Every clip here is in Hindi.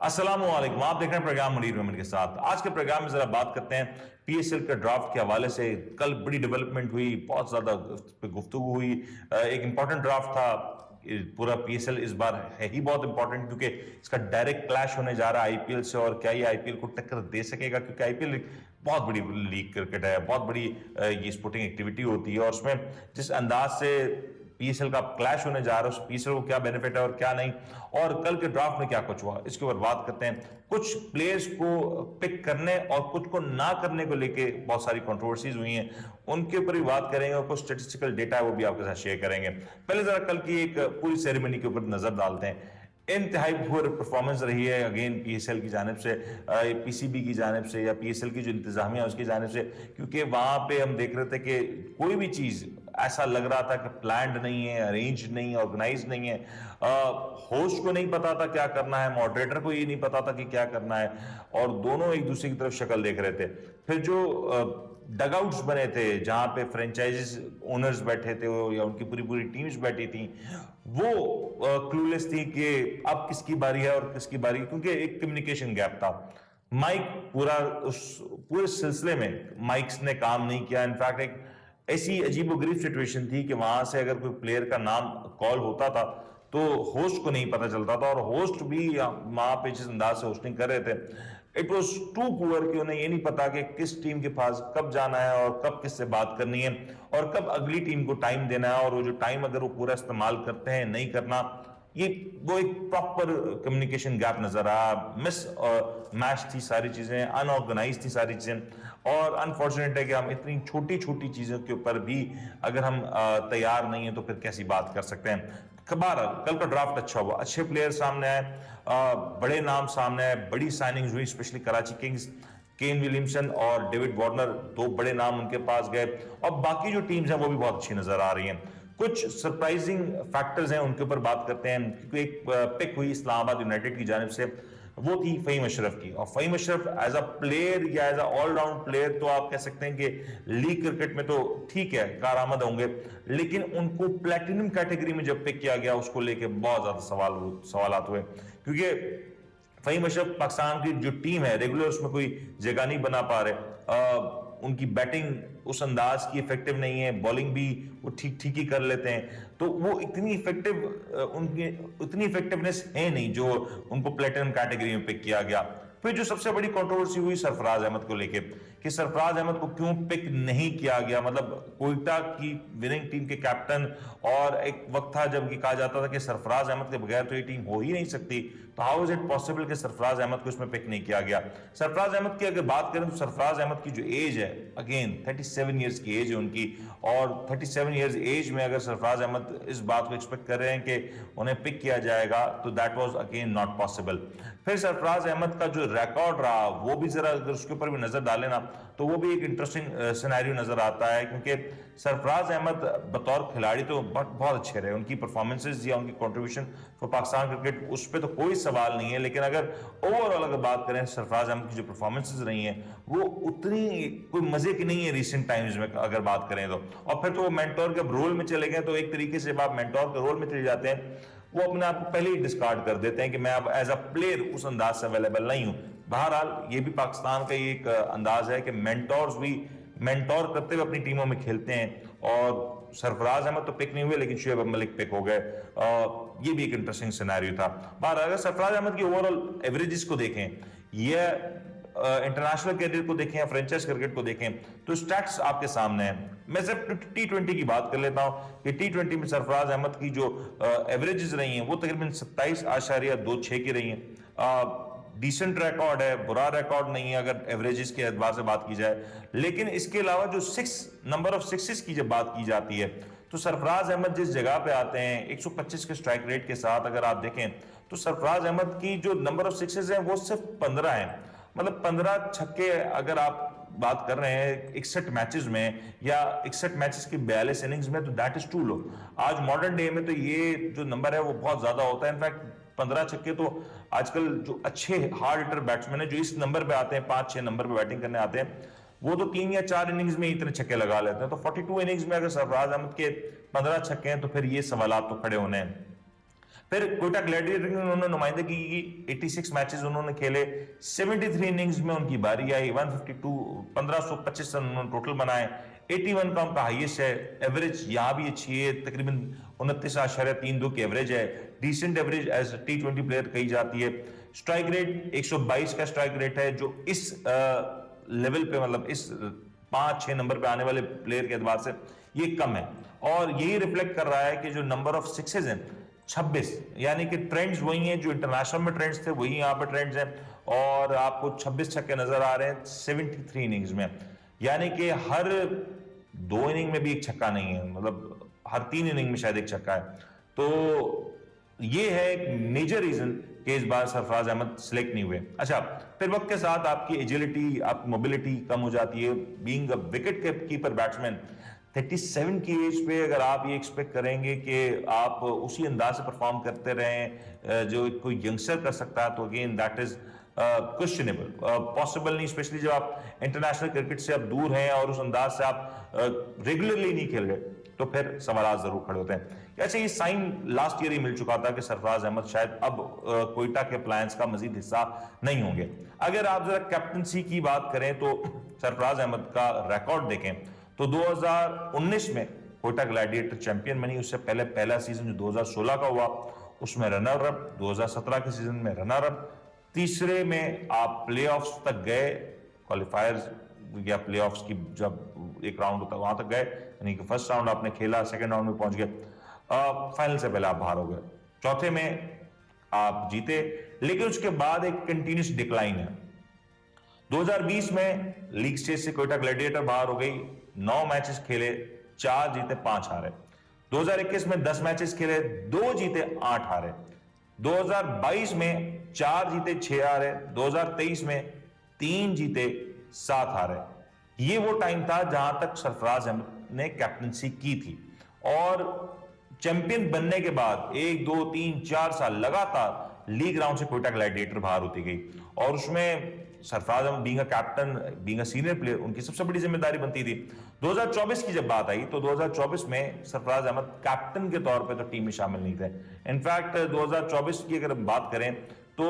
अस्सलामुअलैकुम, आप देख रहे हैं प्रोग्राम मुनीर मोहम्मद के साथ। आज के प्रोग्राम में जरा बात करते हैं पीएसएल के ड्राफ्ट के हवाले से। कल बड़ी डेवलपमेंट हुई, बहुत ज्यादा गुफ्तगू हुई। एक इंपॉर्टेंट ड्राफ्ट था। पूरा पीएसएल इस बार है ही बहुत इंपॉर्टेंट क्योंकि इसका डायरेक्ट क्लैश होने जा रहा है आईपीएल से। और क्या ये आईपीएल को टक्कर दे सकेगा? क्योंकि आईपीएल बहुत बड़ी लीग क्रिकेट है, बहुत बड़ी ये स्पोर्टिंग एक्टिविटी होती है, और उसमें जिस अंदाज से पीएसएल का क्लैश होने जा रहा है, उस पीएसएल को क्या बेनिफिट है और क्या नहीं, और कल के ड्राफ्ट में क्या कुछ हुआ, इसके ऊपर बात करते हैं। कुछ प्लेयर्स को पिक करने और कुछ को ना करने को लेके बहुत सारी कंट्रोवर्सीज हुई हैं, उनके ऊपर भी बात करेंगे, और कुछ स्टेटिस्टिकल डेटा है वो भी आपके साथ शेयर करेंगे। पहले जरा कल की एक पूरी सेरेमनी के ऊपर नजर डालते हैं। इंतहाई पुअर परफॉर्मेंस रही है अगेन पीएसएल की जानिब से, पीसीबी की जानिब से, या पीएसएल की जो इंतजामिया है उसकी जानिब से, क्योंकि वहां पे हम देख रहे थे कि कोई भी चीज ऐसा लग रहा था कि प्लान्ड नहीं है, अरेंज नहीं है, ऑर्गेनाइज नहीं है। होस्ट को नहीं पता था क्या करना है, मॉडरेटर को ये नहीं पता था कि क्या करना है, और दोनों एक दूसरे की तरफ शक्ल देख रहे थे। फिर जो डगआउट्स बने थे जहां पे फ्रेंचाइजीज ओनर्स बैठे थे या उनकी पूरी पूरी टीम्स बैठी थी, वो क्लूलेस थी कि अब किसकी बारी है और किसकी बारी, क्योंकि एक कम्युनिकेशन गैप था। माइक पूरा उस पूरे सिलसिले में माइक्स ने काम नहीं किया। इनफैक्ट एक ऐसी अजीबोगरीब सिचुएशन थी कि वहां से अगर कोई प्लेयर का नाम कॉल होता था तो होस्ट को नहीं पता चलता था, और होस्ट भी वहां पे जिस अंदाज से होस्टिंग कर रहे थे, इट वॉज टू पुअर कि उन्हें ये नहीं पता कि किस टीम के पास कब जाना है और कब किससे बात करनी है और कब अगली टीम को टाइम देना है, और वो जो टाइम अगर वो पूरा इस्तेमाल करते हैं नहीं करना, ये वो एक प्रॉपर कम्युनिकेशन गैप नजर आया। मिस मैच थी सारी चीजें, अनऑर्गेनाइज थी सारी चीजें, और अनफॉर्चुनेट है कि हम इतनी छोटी छोटी चीजों के ऊपर भी अगर हम तैयार नहीं है तो फिर कैसी बात कर सकते हैं। बहरहाल कल का ड्राफ्ट अच्छा हुआ, अच्छे प्लेयर सामने आए, बड़े नाम सामने आए, बड़ी साइनिंग्स हुई, specially Karachi Kings, Kane Williamson और डेविड वार्नर, दो बड़े नाम उनके पास गए, और बाकी जो टीम्स हैं वो भी बहुत अच्छी नजर आ रही हैं। कुछ सरप्राइजिंग फैक्टर्स हैं उनके ऊपर बात करते हैं, क्योंकि एक पिक हुई इस्लामाबाद यूनाइटेड की जानिब से, वो थी फहीम अशरफ की। और Faheem Ashraf as a player या एज अ ऑलराउंड प्लेयर तो आप कह सकते हैं कि लीग क्रिकेट में तो ठीक है, कारआमद होंगे, लेकिन उनको प्लेटिनम कैटेगरी में जब पिक किया गया उसको लेके बहुत ज्यादा सवालात हुए, क्योंकि फहीम अशरफ पाकिस्तान की जो टीम है रेगुलर उसमें कोई जगह नहीं बना पा रहे। उनकी बैटिंग उस अंदाज की इफेक्टिव नहीं है, बॉलिंग भी वो ठीक ठीक ही कर लेते हैं, तो वो इतनी इफेक्टिव उनकी उतनी इफेक्टिवनेस है नहीं जो उनको प्लेटिनम कैटेगरी में पिक किया गया। फिर जो सबसे बड़ी कंट्रोवर्सी हुई सरफराज अहमद को लेके, कि सरफराज अहमद को क्यों पिक नहीं किया गया। मतलब कोयटा की विनिंग टीम के कैप्टन, और एक वक्त था जब कहा जाता था कि सरफराज अहमद के बगैर तो ये टीम हो ही नहीं सकती, तो हाउ इज इट पॉसिबल कि सरफराज अहमद को इसमें पिक नहीं किया गया। सरफराज अहमद की अगर बात करें तो सरफराज अहमद की जो एज है, अगेन 37 ईयर्स की एज है उनकी, और 37 ईयर्स एज में अगर सरफराज अहमद इस बात को एक्सपेक्ट कर रहे हैं कि उन्हें पिक किया जाएगा, तो that was again not possible. फिर सरफराज अहमद का जो रिकॉर्ड रहा वो भी जरा अगर उसके ऊपर भी नजर डालें ना, तो वो भी एक इंटरेस्टिंग सिनेरियो नजर आता है, क्योंकि सरफराज अहमद बतौर खिलाड़ी तो बहुत अच्छे रहे, उनकी परफॉर्मेंसेज या उनकी कंट्रीब्यूशन फॉर पाकिस्तान क्रिकेट उस पर तो कोई सवाल नहीं है, लेकिन अगर ओवरऑल अगर बात करें सरफराज अहमद की जो परफॉर्मेंसेज रही हैं वो उतनी कोई मजे की नहीं है रिसेंट टाइम्स में अगर बात करें तो। और फिर तो वो मेंटोर के रोल में चले गए, तो एक तरीके से जब आप मेंटोर के रोल में चले जाते हैं, वो अपने आप को पहले ही डिस्कार्ड कर देते हैं कि मैं अब एज अ प्लेयर उस अंदाज से अवेलेबल नहीं हूं। बहरहाल ये भी पाकिस्तान का एक अंदाज है कि मेंटोर्स भी मेंटोर करते हुए अपनी टीमों में खेलते हैं, और सरफराज अहमद तो पिक नहीं हुए लेकिन शुएब मलिक पिक हो गए। ये भी एक इंटरेस्टिंग सिनेरियो था। बहरहाल अगर सरफराज अहमद की ओवरऑल एवरेजेस को देखें, यह इंटरनेशनल क्रिकेट को देखें या फ्रेंचाइज क्रिकेट को देखें, तो स्टैट्स आपके सामने हैं। मैं सिर्फ T20 की बात कर लेता हूं कि T20 में सरफराज अहमद की जो एवरेजेस रही हैं वो तकरीबन 27.26 की रही हैं। डिसेंट रिकॉर्ड है, बुरा रिकॉर्ड नहीं है अगर एवरेजेस के एतबार से बात की जाए। लेकिन इसके अलावा जो नंबर ऑफ सिक्सेस की जब बात की जाती है, तो सरफराज अहमद जिस जगह पे आते हैं 125 के स्ट्राइक रेट के साथ अगर आप देखें, तो सरफराज अहमद की जो नंबर ऑफ सिक्सेस हैं वो सिर्फ 15 हैं। मतलब 15 छक्के अगर आप बात कर रहे हैं 61 मैचेस में, या 61 मैचेस की 42 इनिंग्स में, तो दैट इज टू लो। आज मॉडर्न डे में तो ये जो नंबर है वो बहुत ज्यादा होता है। इनफैक्ट 15 छक्के तो आजकल जो अच्छे हार्ड हिटर बैट्समैन है जो इस नंबर पे आते हैं, 5-6 नंबर पे बैटिंग करने आते हैं, वो तो 3 या 4 इनिंग्स में इतने छक्के लगा लेते हैं। तो 42 इनिंग्स में अगर सरफराज अहमद के 15 छक्के हैं तो फिर ये सवाल तो खड़े होने हैं। फिर कोयटा ग्लैडिएटर की उन्होंने नुमाइंदगी की, 86 मैचेस उन्होंने खेले, 73 इनिंग्स में उनकी बारी आई, 152 1525 रन उन्होंने टोटल बनाए, 81 का उनका हाईएस्ट है, एवरेज यहाँ भी अच्छी है, तकरीबन 29.32 की एवरेज है, decent average age T20 player कही जाती है। स्ट्राइक रेट 122 का स्ट्राइक रेट है, जो इस लेवल पे मतलब इस 5-6 नंबर पे आने वाले प्लेयर के एतबार से ये कम है, और यही रिफ्लेक्ट कर रहा है कि जो नंबर ऑफ सिक्सेज हैं 26, यानी कि ट्रेंड्स वही हैं जो इंटरनेशनल में ट्रेंड्स थे, वही यहाँ पे ट्रेंड्स हैं, और आपको 26 छक्के नजर आ रहे हैं 73 इनिंग्स में, यानी कि हर 2 इनिंग में भी एक छक्का नहीं है, मतलब हर 3 इनिंग में शायद एक छक्का है। तो ये है एक मेजर रीजन कि इस बार सरफराज अहमद सिलेक्ट नहीं हुए। अच्छा, फिर वक्त के साथ आपकी एजिलिटी, आपकी मोबिलिटी कम हो जाती है। Being a wicket keeper batsman 37 की एज पे अगर आप ये एक्सपेक्ट करेंगे कि आप उसी अंदाज से परफॉर्म करते रहें जो कोई यंगस्टर कर सकता है, तो again that is questionable, possible नहीं, स्पेशली जब आप इंटरनेशनल क्रिकेट से आप दूर हैं और उस अंदाज से आप रेगुलरली नहीं खेल रहे, तो फिर सवाल जरूर खड़े होते हैं। अच्छा, ये साइन लास्ट ईयर ही मिल चुका था कि सरफराज अहमद शायद अब कोयटा के प्लान्स का मजीद हिस्सा नहीं होंगे। अगर आप जरा कैप्टनसी की बात करें तो सरफराज अहमद का रिकॉर्ड देखें तो 2019 में कोयटा ग्लैडिएटर चैंपियन बनी, उससे पहले पहला सीजन जो 2016 का हुआ उसमें रनर अप, 2017 के सीजन में रनर अप, तीसरे में आप प्लेऑफ्स तक गए, क्वालिफायर्स या प्लेऑफ्स की जब एक राउंड होता वहां तक गए, यानी कि फर्स्ट राउंड आपने खेला, सेकंड राउंड में पहुंच गए, फाइनल से पहले आप बाहर हो गए, चौथे में आप जीते, लेकिन उसके बाद एक कंटिन्यूस डिक्लाइन है। 2020 में लीग स्टेज से कोयटा ग्लैडिएटर बाहर हो गई, 9 मैचेस खेले, 4 जीते 5 हारे। 2021 में 10 मैचेस खेले, 2 जीते 8 हारे। 2022 में 4 जीते 6 हारे। 2023 में 3 जीते 7 हारे। ये वो टाइम था जहां तक सरफराज अहमद ने कैप्टनसी की थी, और चैंपियन बनने के बाद 1 2 3 4 साल लगातार लीग राउंड से कोयटा ग्लैडिएटर बाहर होती गई, और उसमें Sarfaraz Ahmed being a captain, being a senior player, उनकी सबसे बड़ी जिम्मेदारी बनती थी। 2024 की जब बात आई तो 2024 में सरफराज अहमद कैप्टन के तौर पे तो टीम में शामिल नहीं थे। इनफैक्ट 2024 की अगर हम बात करें तो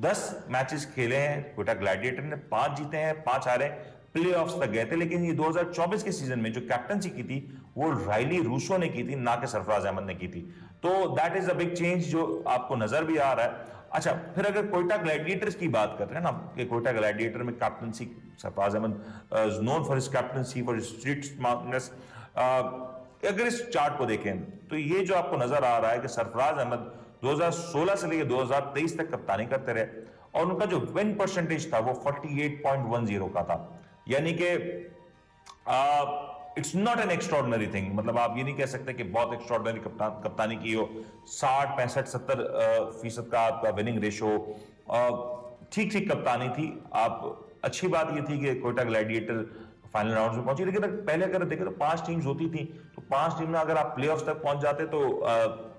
10 मैचेस खेले हैं कोयटा ग्लैडिएटर ने, 5 जीते हैं 5 हारे, प्लेऑफ्स तक गए थे, लेकिन ये 2024 के सीजन में जो कैप्टनसी की थी वो राइली रूसो ने की थी, ना कि सरफराज अहमद ने की थी। तो that is a big change जो आपको नजर भी आ रहा है। अच्छा, फिर अगर कोयटा ग्लैडिएटर्स की बात करते हैं ना, कि कोयटा ग्लैडिएटर में captaincy Sarfaraz Ahmed is known for his captaincy, for his street smartness. अगर इस चार्ट को देखें तो ये जो आपको नजर आ रहा है कि सरफराज अहमद 2016 से लेकर 2023 तक कप्तानी करते रहे, और उनका जो विन परसेंटेज था वो 48.10 का था, यानी कि it's not an extraordinary thing, मतलब आप ये नहीं कह सकते कि बहुत एक्स्ट्रॉर्डनरी कप्तानी की हो। 60 65 70% का आपका विनिंग रेशो, ठीक ठीक कप्तानी थी। आप अच्छी बात ये थी कि कोयटा ग्लैडिएटर फाइनल राउंड में पहुंची, लेकिन पहले अगर देखें तो 5 टीम्स होती थी, तो 5 टीम में अगर आप प्लेऑफ्स तक पहुंच जाते तो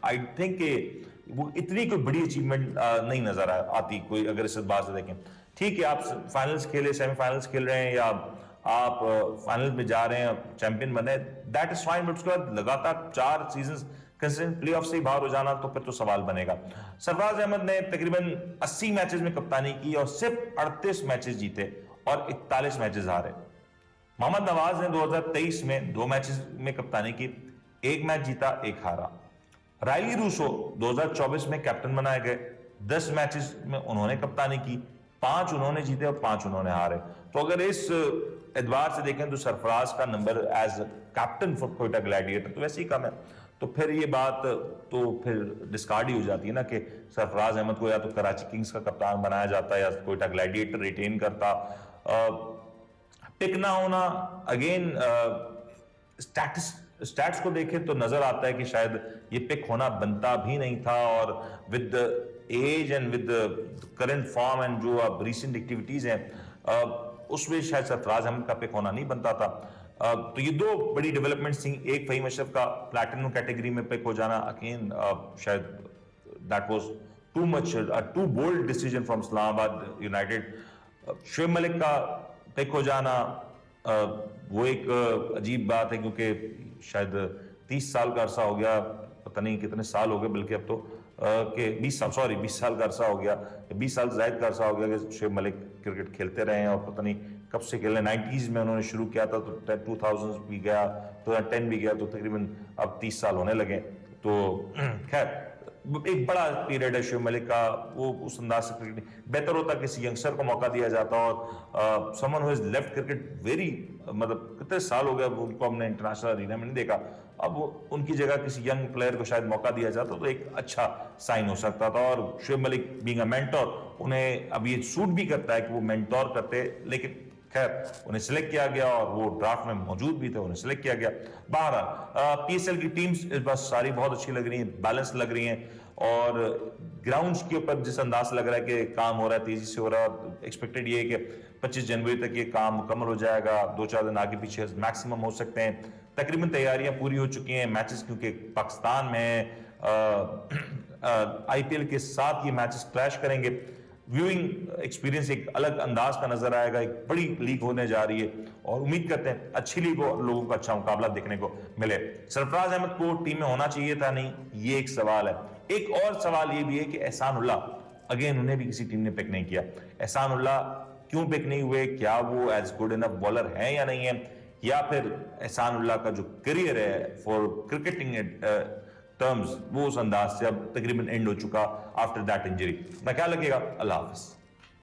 आई थिंक कि वो इतनी कोई बड़ी अचीवमेंट नहीं नजर आती कोई, अगर इस बात से देखें। ठीक है, आप फाइनल्स खेले, सेमीफाइनल्स खेल रहे हैं, या आप फाइनल में जा रहे हैं, चैंपियन बने, दैट इज फाइन, बट उसके बाद लगातार 4 सीजन कंसिस्टेंट प्लेऑफ से ही बाहर हो जाना, तो फिर तो सवाल बनेगा। सरफराज अहमद ने तकरीबन 80 मैचेस में कप्तानी की और सिर्फ 38 मैचेस जीते और 41 मैचेस हारे। मोहम्मद नवाज ने 2023 में 2 मैचेस में कप्तानी की, 1 मैच जीता 1 हारा। राइली रूसो 2024 में कैप्टन बनाए गए, 10 मैचेस में उन्होंने कप्तानी की, 5 उन्होंने जीते और 5 उन्होंने हारे। तो अगर इस एतबार से देखें तो सरफराज का number as captain for Quetta Gladiator तो वैसे ही कम है, तो फिर ये बात तो फिर डिस्कार्ड ही हो जाती है ना कि सरफराज अहमद को या तो कराची किंग्स का कप्तान बनाया जाता या कोयटा ग्लैडिएटर रिटेन करता। पिक ना होना, अगेन स्टैट्स को देखें तो नजर आता है कि शायद ये पिक होना बनता भी नहीं था, और with age and with current form and जो अब रिसेंट एक्टिविटीज हैं उसमें शायद सरफराज अहमद का पिक होना नहीं बनता था। तो ये 2 बड़ी डेवलपमेंट्स थी, एक फहीम अशरफ का प्लैटिनम कैटेगरी में पिक हो जाना, अगेन शायद that was too much, too bold decision from Islamabad United. Shoaib Malik का पिक हो जाना वो एक अजीब बात है, क्योंकि शायद 30 साल का अरसा हो गया पता नहीं कितने साल हो गए, बल्कि अब तो कि 20 साल का अरसा हो गया, 20 साल जायद का अरसा हो गया कि शोएब मलिक क्रिकेट खेलते रहे हैं। और पता नहीं कब से खेल रहे, 90s में उन्होंने शुरू किया था, तो 2000 भी गया, 2010 भी गया, तो तकरीबन अब 30 साल होने लगे। तो खैर एक बड़ा पीरियड है शोएब मलिक का, वो उस अंदाज से क्रिकेट बेहतर होता, किसी यंगस्टर को मौका दिया जाता। और someone who has left cricket very, मतलब कितने साल हो गए उनको हमने इंटरनेशनल अरीना में नहीं देखा, अब उनकी जगह किसी यंग प्लेयर को शायद मौका दिया जाता तो एक अच्छा साइन हो सकता था। और Shoaib Malik being a mentor, उन्हें अब ये सूट भी करता है कि वो मेंटोर करते, लेकिन खैर उन्हें सिलेक्ट किया गया और वो ड्राफ्ट में मौजूद भी थे, उन्हें सिलेक्ट किया गया। बहरहाल पीएसएल की टीम्स इस बार सारी बहुत अच्छी लग रही हैं, बैलेंस लग रही हैं, और ग्राउंड्स के ऊपर जिस अंदाज से लग रहा है कि काम हो रहा है, तेजी से हो रहा है, एक्सपेक्टेड ये है कि 25 जनवरी तक ये काम मुकम्मल हो जाएगा, 2-4 दिन आगे पीछे मैक्सिमम हो सकते हैं। तकरीबन तैयारियां पूरी हो चुकी हैं, मैचेस क्योंकि पाकिस्तान में आईपीएल के साथ ये मैचेस क्लैश करेंगे, व्यूइंग एक्सपीरियंस एक अलग अंदाज का नजर आएगा, एक बड़ी लीग होने जा रही है और उम्मीद करते हैं अच्छी लीग हो, लोगों को अच्छा मुकाबला देखने को मिले। सरफराज अहमद को टीम में होना चाहिए था नहीं, ये एक सवाल है। एक और सवाल ये भी है कि एहसान उल्लाह, अगेन उन्हें भी किसी टीम ने पिक नहीं किया। एहसान उल्लाह क्यों पिक नहीं हुए, क्या वो एज गुड इनफ बॉलर है या नहीं है, या फिर एहसान उल्लाह का जो करियर है फॉर क्रिकेटिंग टर्म्स वो उस अंदाज से अब तकरीबन एंड हो चुका आफ्टर दैट इंजरी। मैं क्या लगेगा, अल्लाह हाफिज।